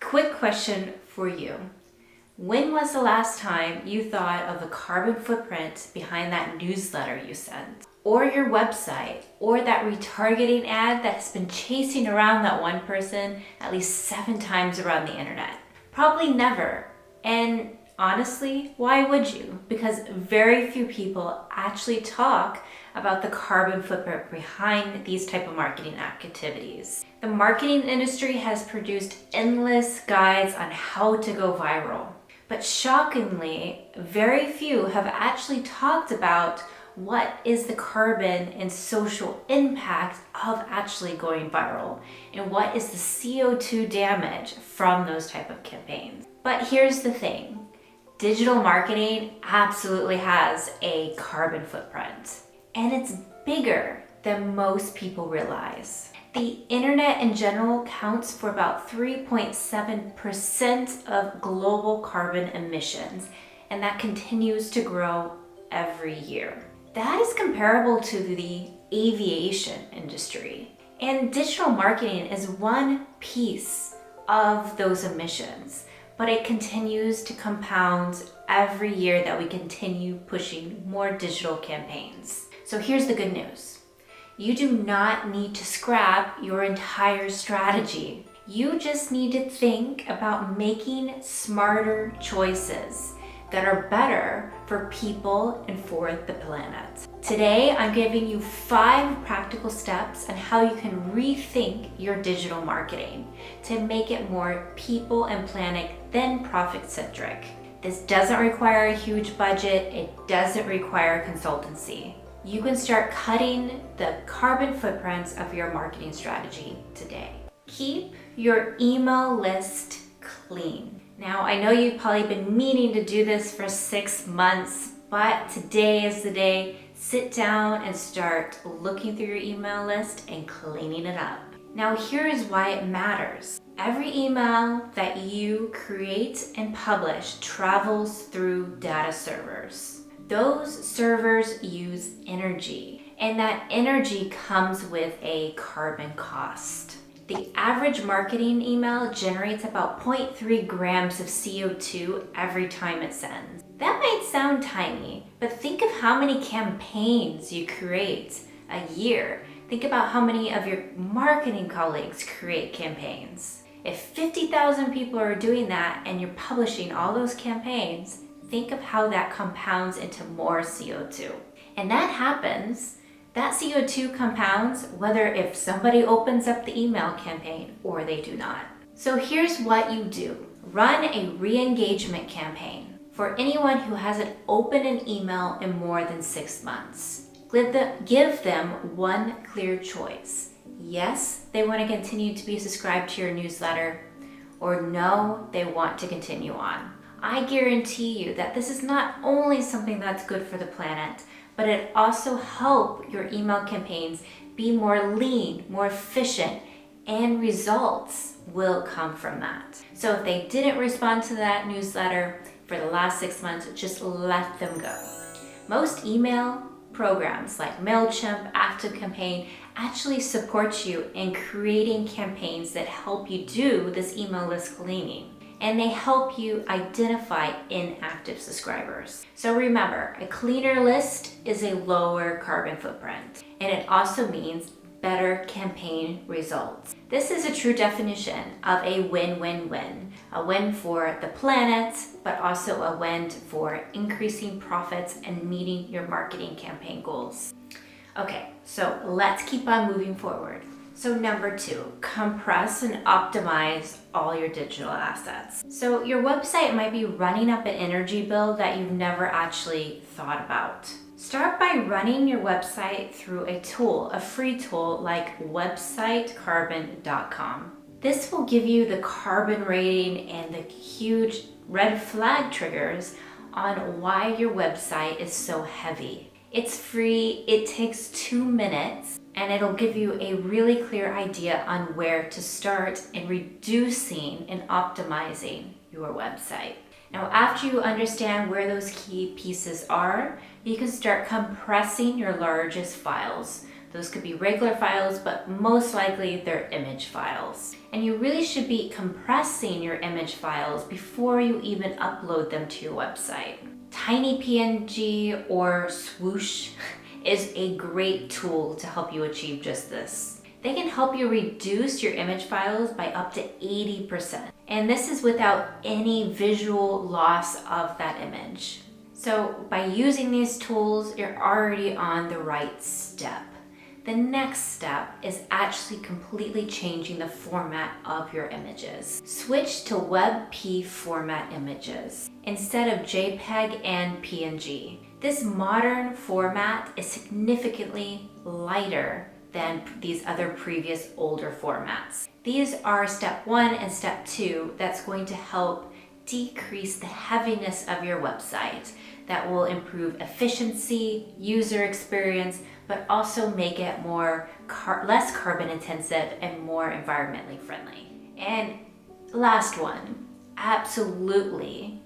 Quick question for you. When was the last time you thought of the carbon footprint behind that newsletter you sent? Or your website? Or that retargeting ad that has been chasing around that one person at least 7 times around the internet? Probably never. And honestly, why would you? Because very few people actually talk about the carbon footprint behind these type of marketing activities. The marketing industry has produced endless guides on how to go viral. But shockingly, very few have actually talked about what is the carbon and social impact of actually going viral and what is the CO2 damage from those type of campaigns. But here's the thing. Digital marketing absolutely has a carbon footprint, and it's bigger than most people realize. The internet in general counts for about 3.7% of global carbon emissions, and that continues to grow every year. That is comparable to the aviation industry. And digital marketing is one piece of those emissions, but it continues to compound every year that we continue pushing more digital campaigns. So here's the good news. You do not need to scrap your entire strategy. You just need to think about making smarter choices that are better for people and for the planet. Today, I'm giving you 5 practical steps on how you can rethink your digital marketing to make it more people and planet than profit-centric. This doesn't require a huge budget. It doesn't require consultancy. You can start cutting the carbon footprints of your marketing strategy today. Keep your email list clean. Now, I know you've probably been meaning to do this for 6 months, but today is the day. Sit down and start looking through your email list and cleaning it up. Now, here is why it matters. Every email that you create and publish travels through data servers. Those servers use energy, and that energy comes with a carbon cost. The average marketing email generates about 0.3 grams of CO2 every time it sends. That might sound tiny, but think of how many campaigns you create a year. Think about how many of your marketing colleagues create campaigns. If 50,000 people are doing that and you're publishing all those campaigns, think of how that compounds into more CO2. And that happens. That CO2 compounds whether if somebody opens up the email campaign or they do not. So here's what you do. Run a re-engagement campaign for anyone who hasn't opened an email in more than 6 months. Give them one clear choice. Yes, they want to continue to be subscribed to your newsletter, or no, they want to continue on. I guarantee you that this is not only something that's good for the planet, but it also helps your email campaigns be more lean, more efficient, and results will come from that. So if they didn't respond to that newsletter for the last 6 months, just let them go. Most email programs like MailChimp, ActiveCampaign actually support you in creating campaigns that help you do this email list cleaning. And they help you identify inactive subscribers. So remember, a cleaner list is a lower carbon footprint, and it also means better campaign results. This is a true definition of a win-win-win. A win for the planet, but also a win for increasing profits and meeting your marketing campaign goals. Okay, so let's keep on moving forward. So number 2, compress and optimize all your digital assets. So your website might be running up an energy bill that you've never actually thought about. Start by running your website through a tool, a free tool like websitecarbon.com. This will give you the carbon rating and the huge red flag triggers on why your website is so heavy. It's free, it takes 2 minutes, and it'll give you a really clear idea on where to start in reducing and optimizing your website. Now, after you understand where those key pieces are, you can start compressing your largest files. Those could be regular files, but most likely they're image files. And you really should be compressing your image files before you even upload them to your website. TinyPNG or Swoosh is a great tool to help you achieve just this. They can help you reduce your image files by up to 80%. And this is without any visual loss of that image. So by using these tools, you're already on the right step. The next step is actually completely changing the format of your images. Switch to WebP format images instead of JPEG and PNG. This modern format is significantly lighter than these other previous older formats. These are step 1 and step 2 that's going to help decrease the heaviness of your website. That will improve efficiency, user experience, but also make it less carbon intensive and more environmentally friendly. And last one, absolutely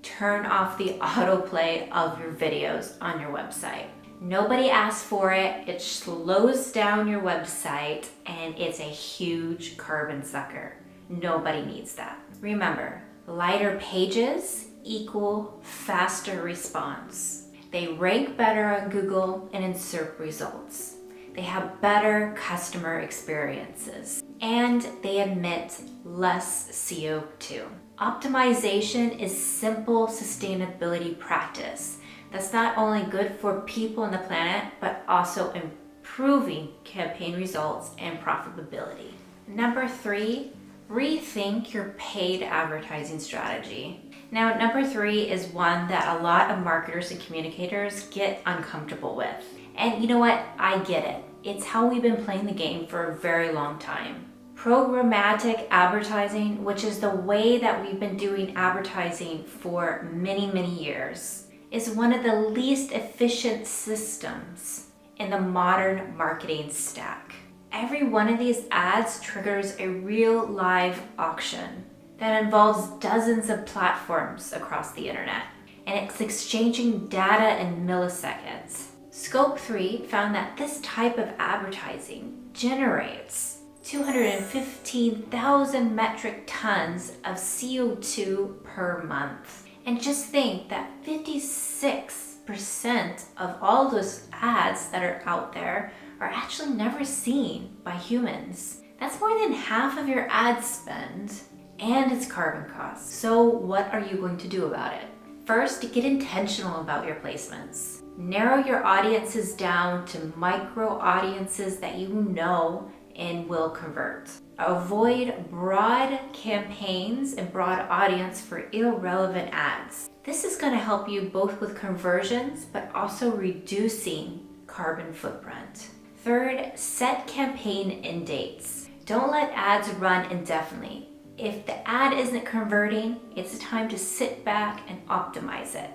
turn off the autoplay of your videos on your website. Nobody asked for it, it slows down your website, and it's a huge carbon sucker. Nobody needs that. Remember, lighter pages equal faster response. They rank better on Google and in SERP results. They have better customer experiences, and they emit less CO2. Optimization is simple sustainability practice that's not only good for people on the planet, but also improving campaign results and profitability. Number 3, rethink your paid advertising strategy. Now, number 3 is one that a lot of marketers and communicators get uncomfortable with. And you know what? I get it. It's how we've been playing the game for a very long time. Programmatic advertising, which is the way that we've been doing advertising for many, many years, is one of the least efficient systems in the modern marketing stack. Every one of these ads triggers a real live auction that involves dozens of platforms across the internet, and it's exchanging data in milliseconds. Scope 3 found that this type of advertising generates 215,000 metric tons of CO2 per month. And just think that 56% of all those ads that are out there are actually never seen by humans. That's more than half of your ad spend and its carbon costs. So what are you going to do about it? First, get intentional about your placements. Narrow your audiences down to micro audiences that you know and will convert. Avoid broad campaigns and broad audience for irrelevant ads. This is going to help you both with conversions, but also reducing carbon footprint. Third, set campaign end dates. Don't let ads run indefinitely. If the ad isn't converting, it's time to sit back and optimize it.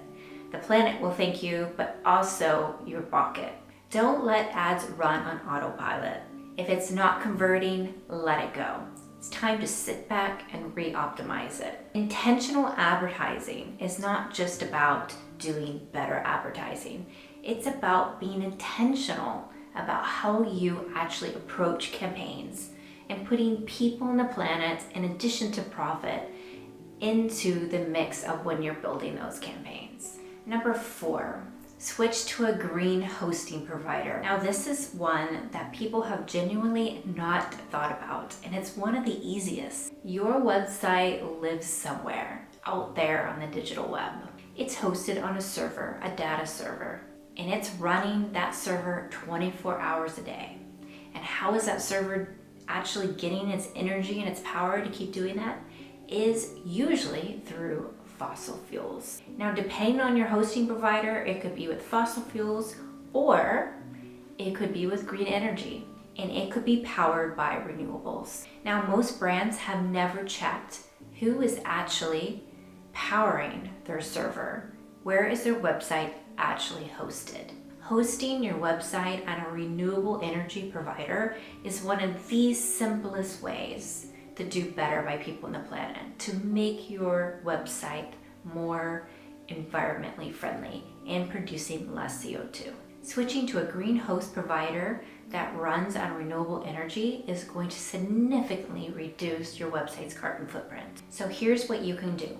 The planet will thank you, but also your pocket. Don't let ads run on autopilot. If it's not converting, let it go. It's time to sit back and re-optimize it. Intentional advertising is not just about doing better advertising. It's about being intentional about how you actually approach campaigns and putting people on the planet, in addition to profit, into the mix of when you're building those campaigns. Number 4, switch to a green hosting provider. Now, this is one that people have genuinely not thought about, and it's one of the easiest. Your website lives somewhere out there on the digital web. It's hosted on a server, a data server, and it's running that server 24 hours a day. And how is that server actually getting its energy and its power to keep doing that? Is usually through fossil fuels. Now, depending on your hosting provider, it could be with fossil fuels or it could be with green energy, and it could be powered by renewables. Now, most brands have never checked who is actually powering their server. Where is their website actually hosted? Hosting your website on a renewable energy provider is one of the simplest ways to do better by people on the planet, to make your website more environmentally friendly and producing less CO2. Switching to a green host provider that runs on renewable energy is going to significantly reduce your website's carbon footprint. So here's what you can do.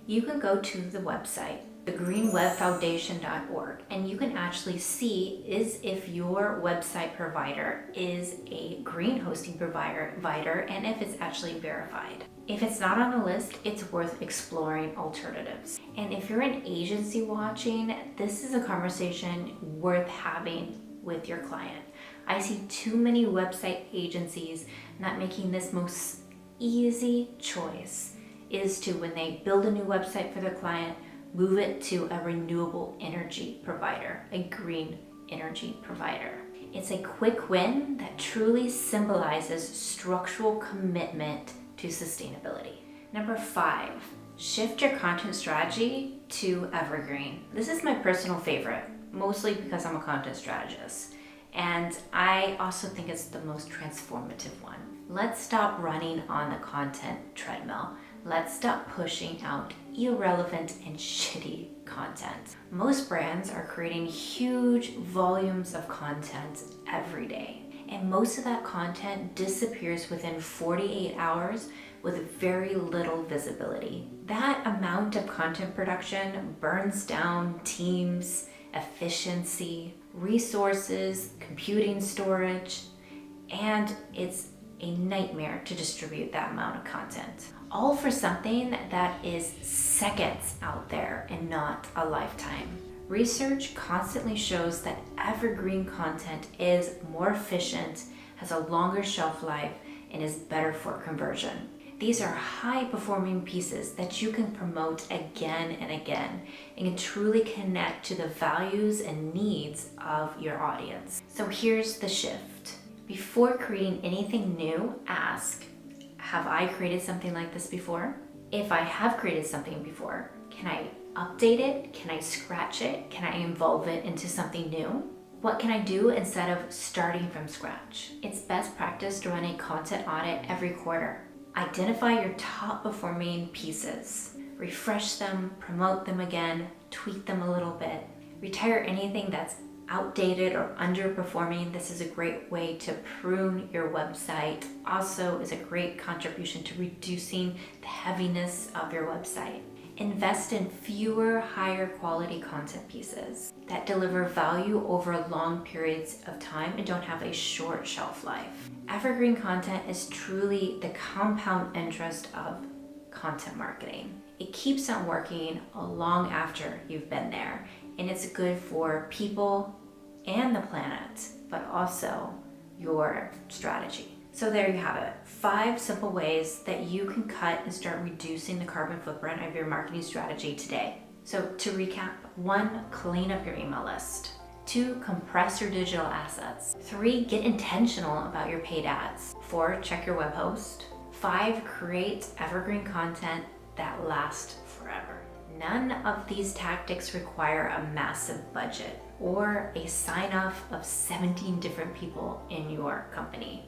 You can go to the website, thegreenwebfoundation.org, and you can actually see if your website provider is a green hosting provider and if it's actually verified. If it's not on the list, it's worth exploring alternatives. And if you're an agency watching, this is a conversation worth having with your client. I see too many website agencies not making this most easy choice is to, when they build a new website for their client, move it to a renewable energy provider, a green energy provider. It's a quick win that truly symbolizes structural commitment to sustainability. Number 5, shift your content strategy to evergreen. This is my personal favorite, mostly because I'm a content strategist. And I also think it's the most transformative one. Let's stop running on the content treadmill. Let's stop pushing out irrelevant and shitty content. Most brands are creating huge volumes of content every day, and most of that content disappears within 48 hours with very little visibility. That amount of content production burns down teams, efficiency, resources, computing storage, and it's a nightmare to distribute that amount of content. All for something that is seconds out there and not a lifetime. Research constantly shows that evergreen content is more efficient, has a longer shelf life, and is better for conversion. These are high-performing pieces that you can promote again and again and can truly connect to the values and needs of your audience. So here's the shift. Before creating anything new, ask, have I created something like this before? If I have created something before, can I update it? Can I scratch it? Can I evolve it into something new? What can I do instead of starting from scratch? It's best practice to run a content audit every quarter. Identify your top performing pieces. Refresh them, promote them again, tweak them a little bit. Retire anything that's outdated or underperforming. This is a great way to prune your website. Also is a great contribution to reducing the heaviness of your website. Invest in fewer, higher quality content pieces that deliver value over long periods of time and don't have a short shelf life. Evergreen content is truly the compound interest of content marketing. It keeps on working long after you've been there, and it's good for people and the planet, but also your strategy. So there you have it. 5 simple ways that you can cut and start reducing the carbon footprint of your marketing strategy today. So to recap, 1, clean up your email list. 2, compress your digital assets. 3, get intentional about your paid ads. 4, check your web host. 5, create evergreen content that lasts forever. None of these tactics require a massive budget or a sign-off of 17 different people in your company.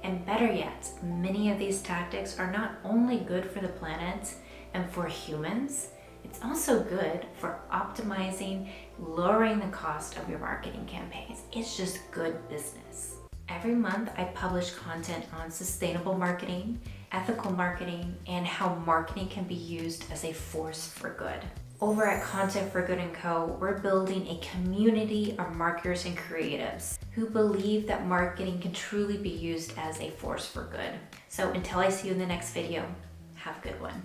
And better yet, many of these tactics are not only good for the planet and for humans, it's also good for optimizing, lowering the cost of your marketing campaigns. It's just good business. Every month I publish content on sustainable marketing, ethical marketing, and how marketing can be used as a force for good. Over at Content for Good & Co., we're building a community of marketers and creatives who believe that marketing can truly be used as a force for good. So until I see you in the next video, have a good one.